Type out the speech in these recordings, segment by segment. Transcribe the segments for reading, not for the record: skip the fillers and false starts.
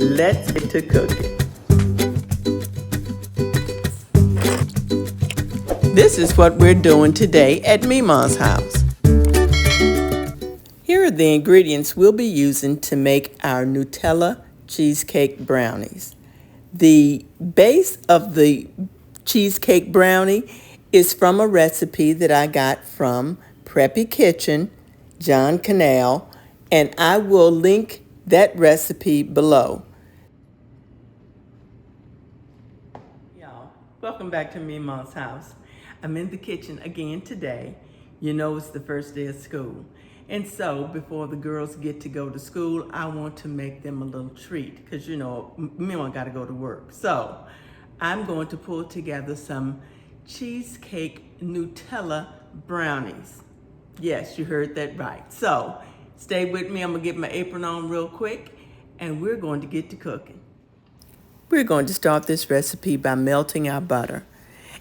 let's get to cooking. This is what we're doing today at Memaw's house. Here are the ingredients we'll be using to make our Nutella Cheesecake Brownies. The base of the cheesecake brownie is from a recipe that I got from Preppy Kitchen, John Canal, and I will link that recipe below. Y'all, welcome back to Memaw's house. I'm in the kitchen again today. You know it's the first day of school. And so before the girls get to go to school, I want to make them a little treat because you know, Memaw got to go to work. So I'm going to pull together some cheesecake Nutella brownies. Yes, you heard that right. So stay with me. I'm going to get my apron on real quick and we're going to get to cooking. We're going to start this recipe by melting our butter.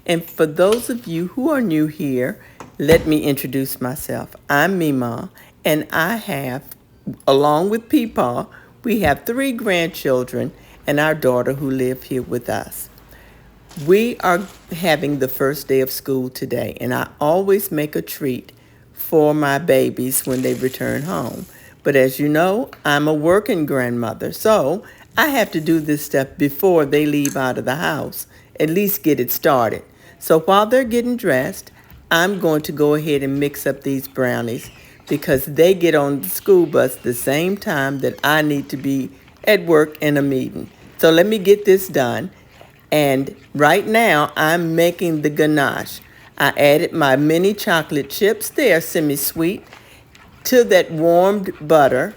And for those of you who are new here, let me introduce myself. I'm Memaw, and I have, along with Peepaw, we have 3 grandchildren and our daughter who live here with us. We are having the first day of school today, and I always make a treat for my babies when they return home. But as you know, I'm a working grandmother, so I have to do this stuff before they leave out of the house, at least get it started. So while they're getting dressed, I'm going to go ahead and mix up these brownies because they get on the school bus the same time that I need to be at work in a meeting. So let me get this done. And right now, I'm making the ganache. I added my mini chocolate chips, they are semi-sweet, to that warmed butter,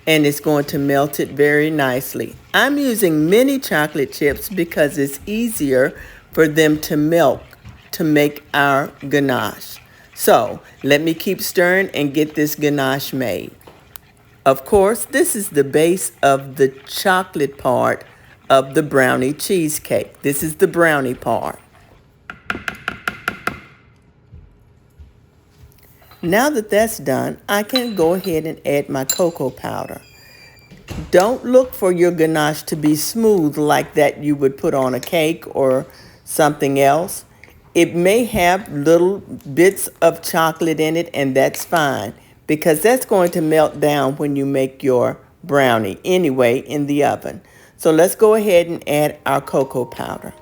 and it's going to melt it very nicely. I'm using mini chocolate chips because it's easier for them to melt to make our ganache. So let me keep stirring and get this ganache made. Of course, this is the base of the chocolate part of the brownie cheesecake. This is the brownie part. Now that that's done, I can go ahead and add my cocoa powder. Don't look for your ganache to be smooth like that you would put on a cake or something else. It may have little bits of chocolate in it, and that's fine because that's going to melt down when you make your brownie anyway in the oven. So let's go ahead and add our cocoa powder.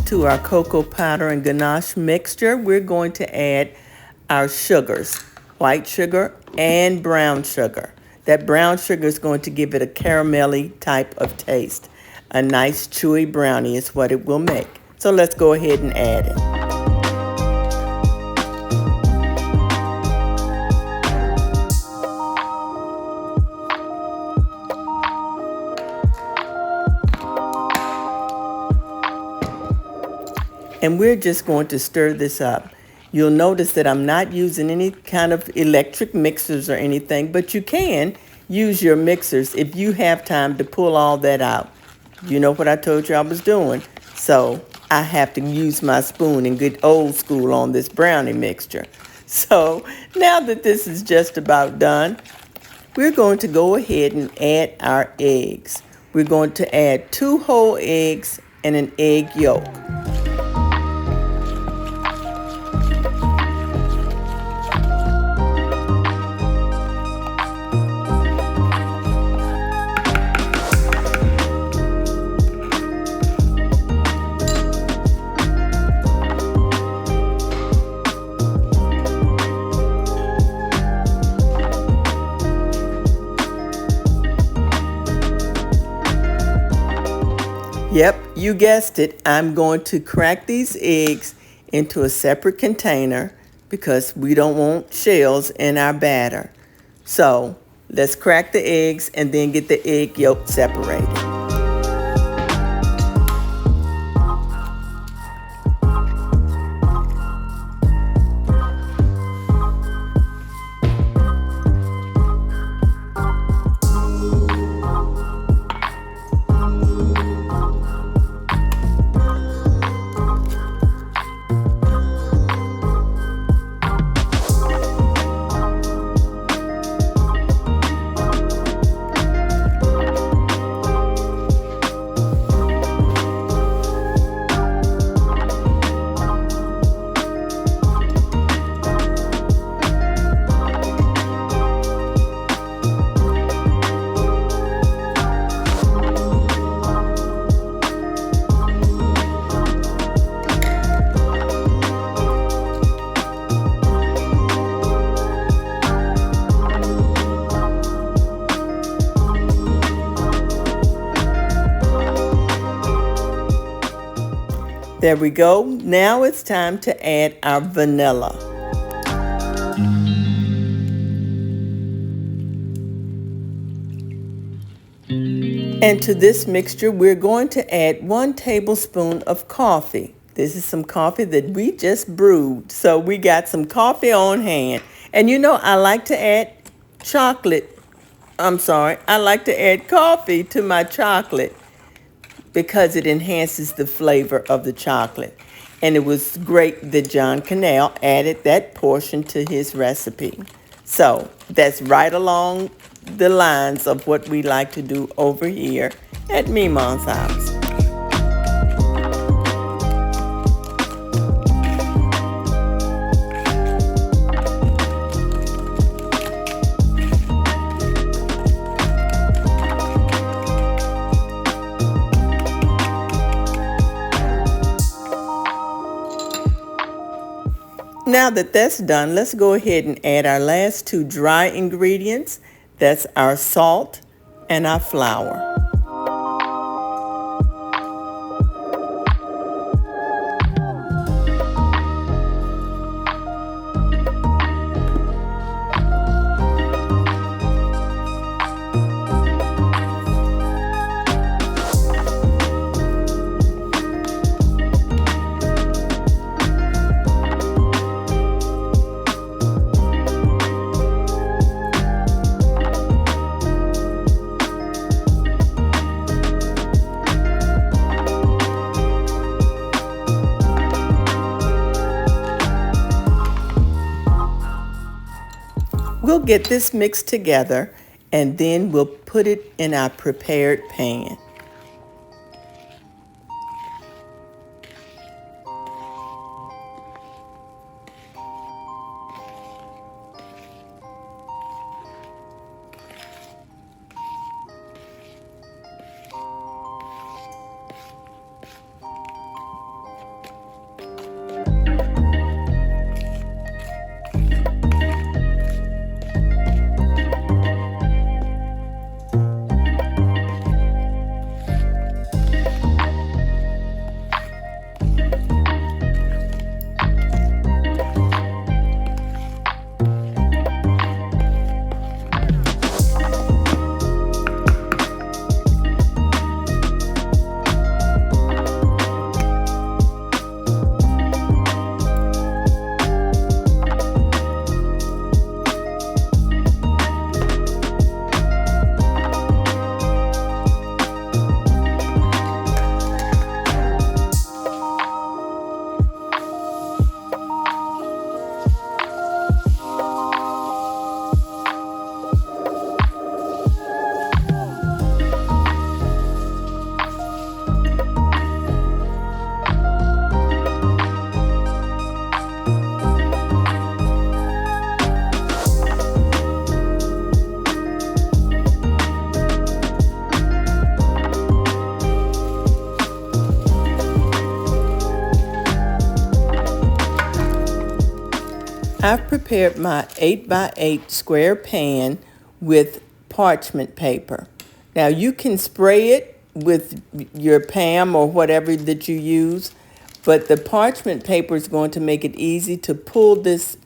To our cocoa powder and ganache mixture, we're going to add our sugars, white sugar and brown sugar. That brown sugar is going to give it a caramelly type of taste. A nice chewy brownie is what it will make. So let's go ahead and add it. And we're just going to stir this up. You'll notice that I'm not using any kind of electric mixers or anything, but you can use your mixers if you have time to pull all that out. You know what I told you I was doing. So I have to use my spoon and get old school on this brownie mixture. So now that this is just about done, we're going to go ahead and add our eggs. We're going to add 2 whole eggs and an egg yolk. Yep, you guessed it. I'm going to crack these eggs into a separate container because we don't want shells in our batter. So let's crack the eggs and then get the egg yolk separated. There we go. Now it's time to add our vanilla. And to this mixture, we're going to add 1 tablespoon of coffee. This is some coffee that we just brewed. So we got some coffee on hand. And you know, I like to add I like to add coffee to my chocolate because it enhances the flavor of the chocolate. And it was great that John Canal added that portion to his recipe. So that's right along the lines of what we like to do over here at Memaw's house. Now that that's done, let's go ahead and add our last 2 dry ingredients. That's our salt and our flour. We'll get this mixed together and then we'll put it in our prepared pan. I've prepared my 8x8 square pan with parchment paper. Now you can spray it with your Pam or whatever that you use, but the parchment paper is going to make it easy to pull this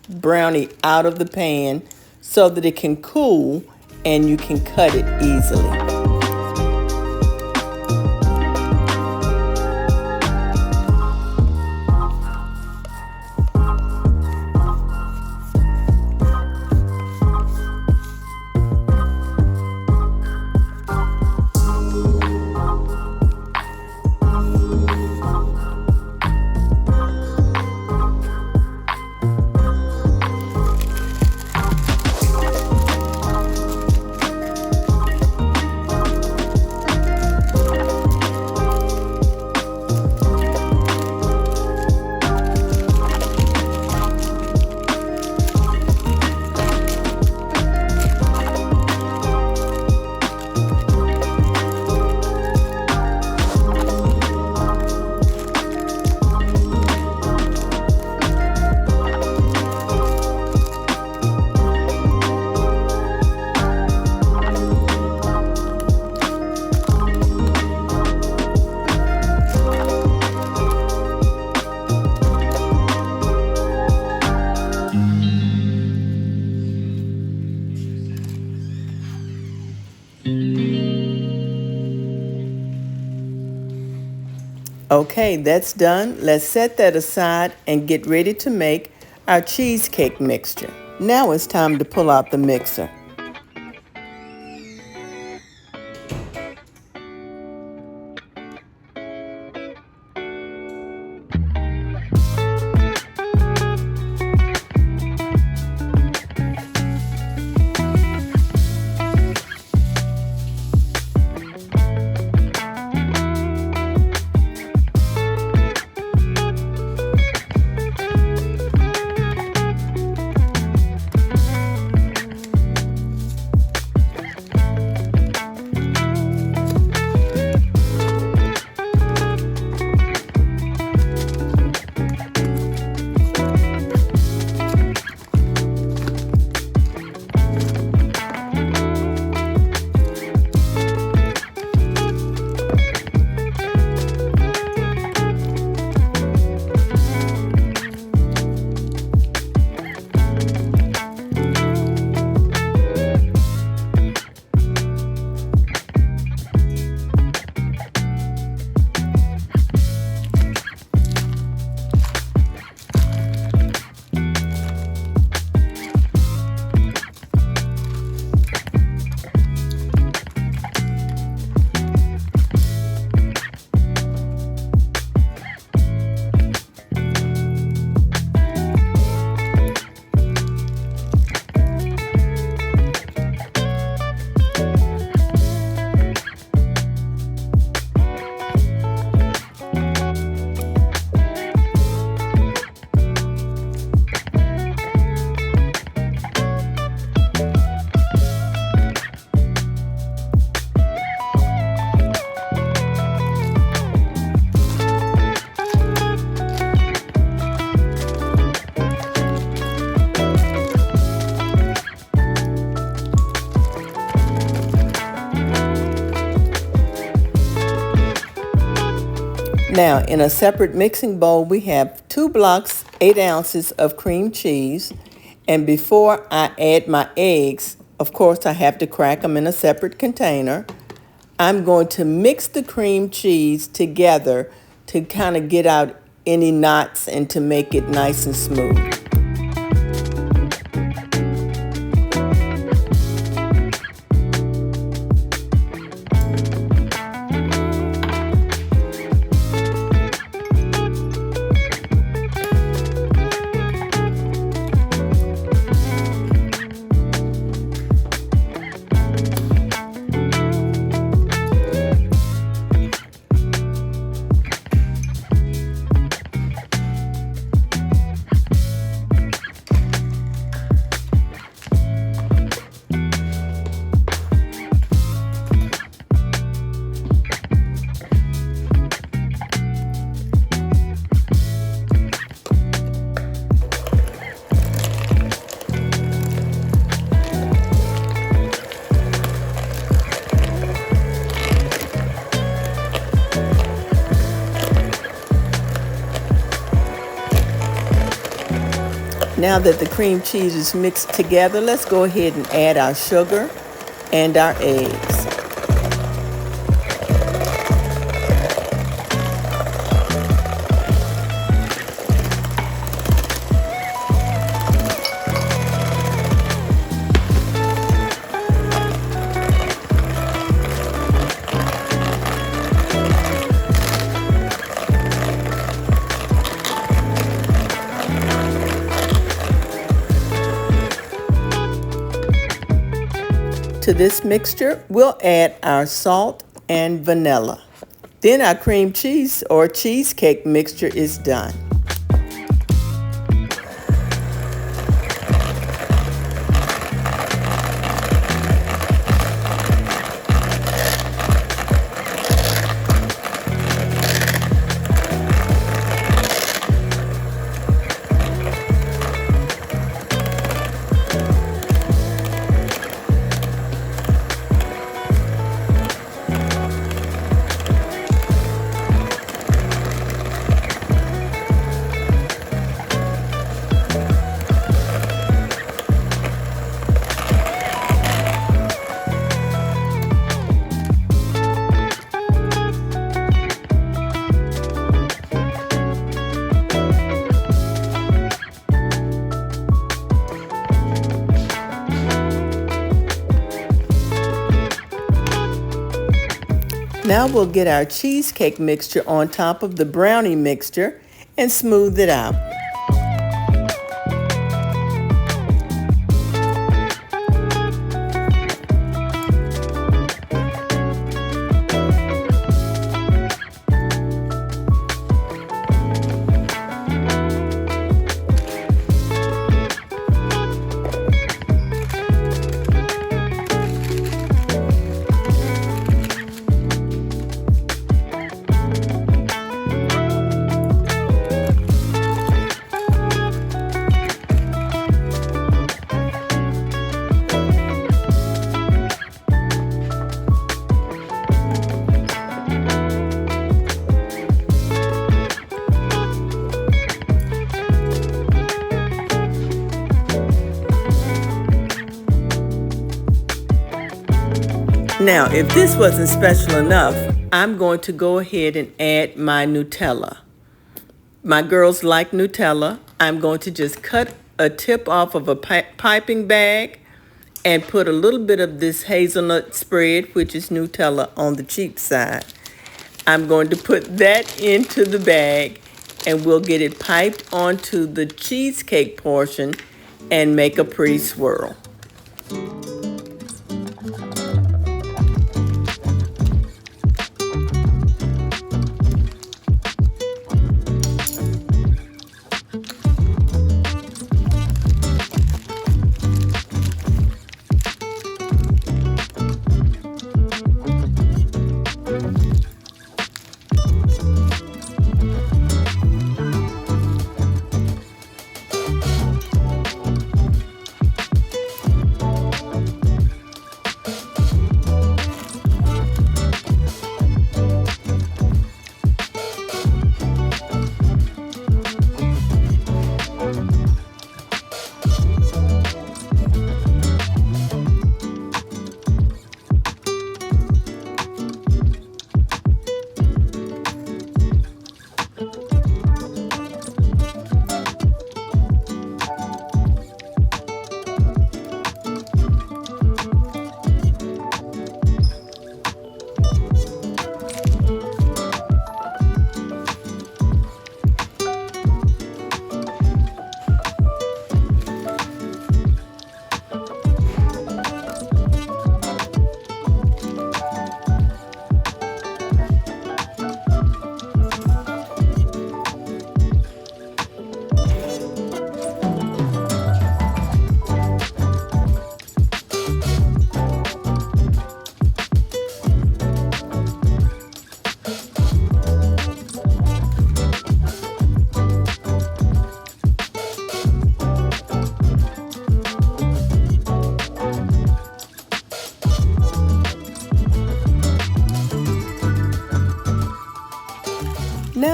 brownie out of the pan so that it can cool and you can cut it easily. Okay, that's done. Let's set that aside and get ready to make our cheesecake mixture. Now it's time to pull out the mixer. Now, in a separate mixing bowl, we have 2 blocks, 8 ounces of cream cheese. And before I add my eggs, of course, I have to crack them in a separate container. I'm going to mix the cream cheese together to kind of get out any knots and to make it nice and smooth. Now that the cream cheese is mixed together, let's go ahead and add our sugar and our eggs. To this mixture, we'll add our salt and vanilla. Then our cream cheese or cheesecake mixture is done. Now we'll get our cheesecake mixture on top of the brownie mixture and smooth it out. Now, if this wasn't special enough, I'm going to go ahead and add my Nutella. My girls like Nutella. I'm going to just cut a tip off of a piping bag and put a little bit of this hazelnut spread, which is Nutella on the cheap side. I'm going to put that into the bag and we'll get it piped onto the cheesecake portion and make a pretty swirl.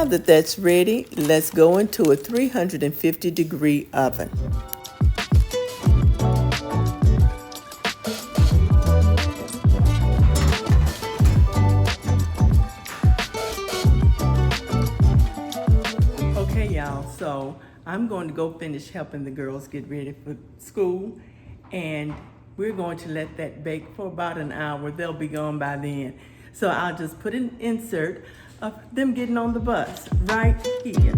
that that's ready, let's go into a 350-degree oven. Okay, y'all, so I'm going to go finish helping the girls get ready for school, and we're going to let that bake for about an hour. They'll be gone by then. So I'll just put an insert of them getting on the bus right here.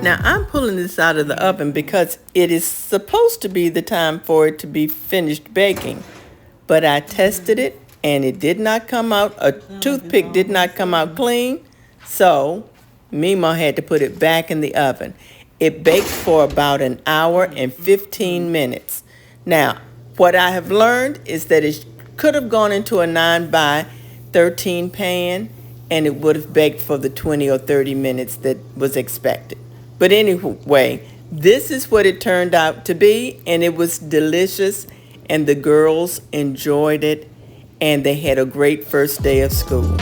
Now I'm pulling this out of the oven because it is supposed to be the time for it to be finished baking. But I tested it and it did not come out, a toothpick did not come out clean. So Memaw had to put it back in the oven. It baked for about an hour and 15 minutes. Now, what I have learned is that it could have gone into a 9-by-13 pan and it would have baked for the 20 or 30 minutes that was expected. But anyway, this is what it turned out to be, and it was delicious, and the girls enjoyed it, and they had a great first day of school.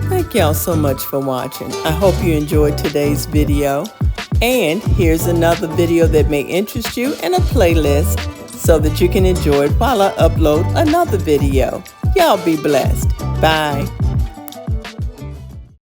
Thank y'all so much for watching. I hope you enjoyed today's video. And here's another video that may interest you and a playlist so that you can enjoy it while I upload another video. Y'all be blessed. Bye.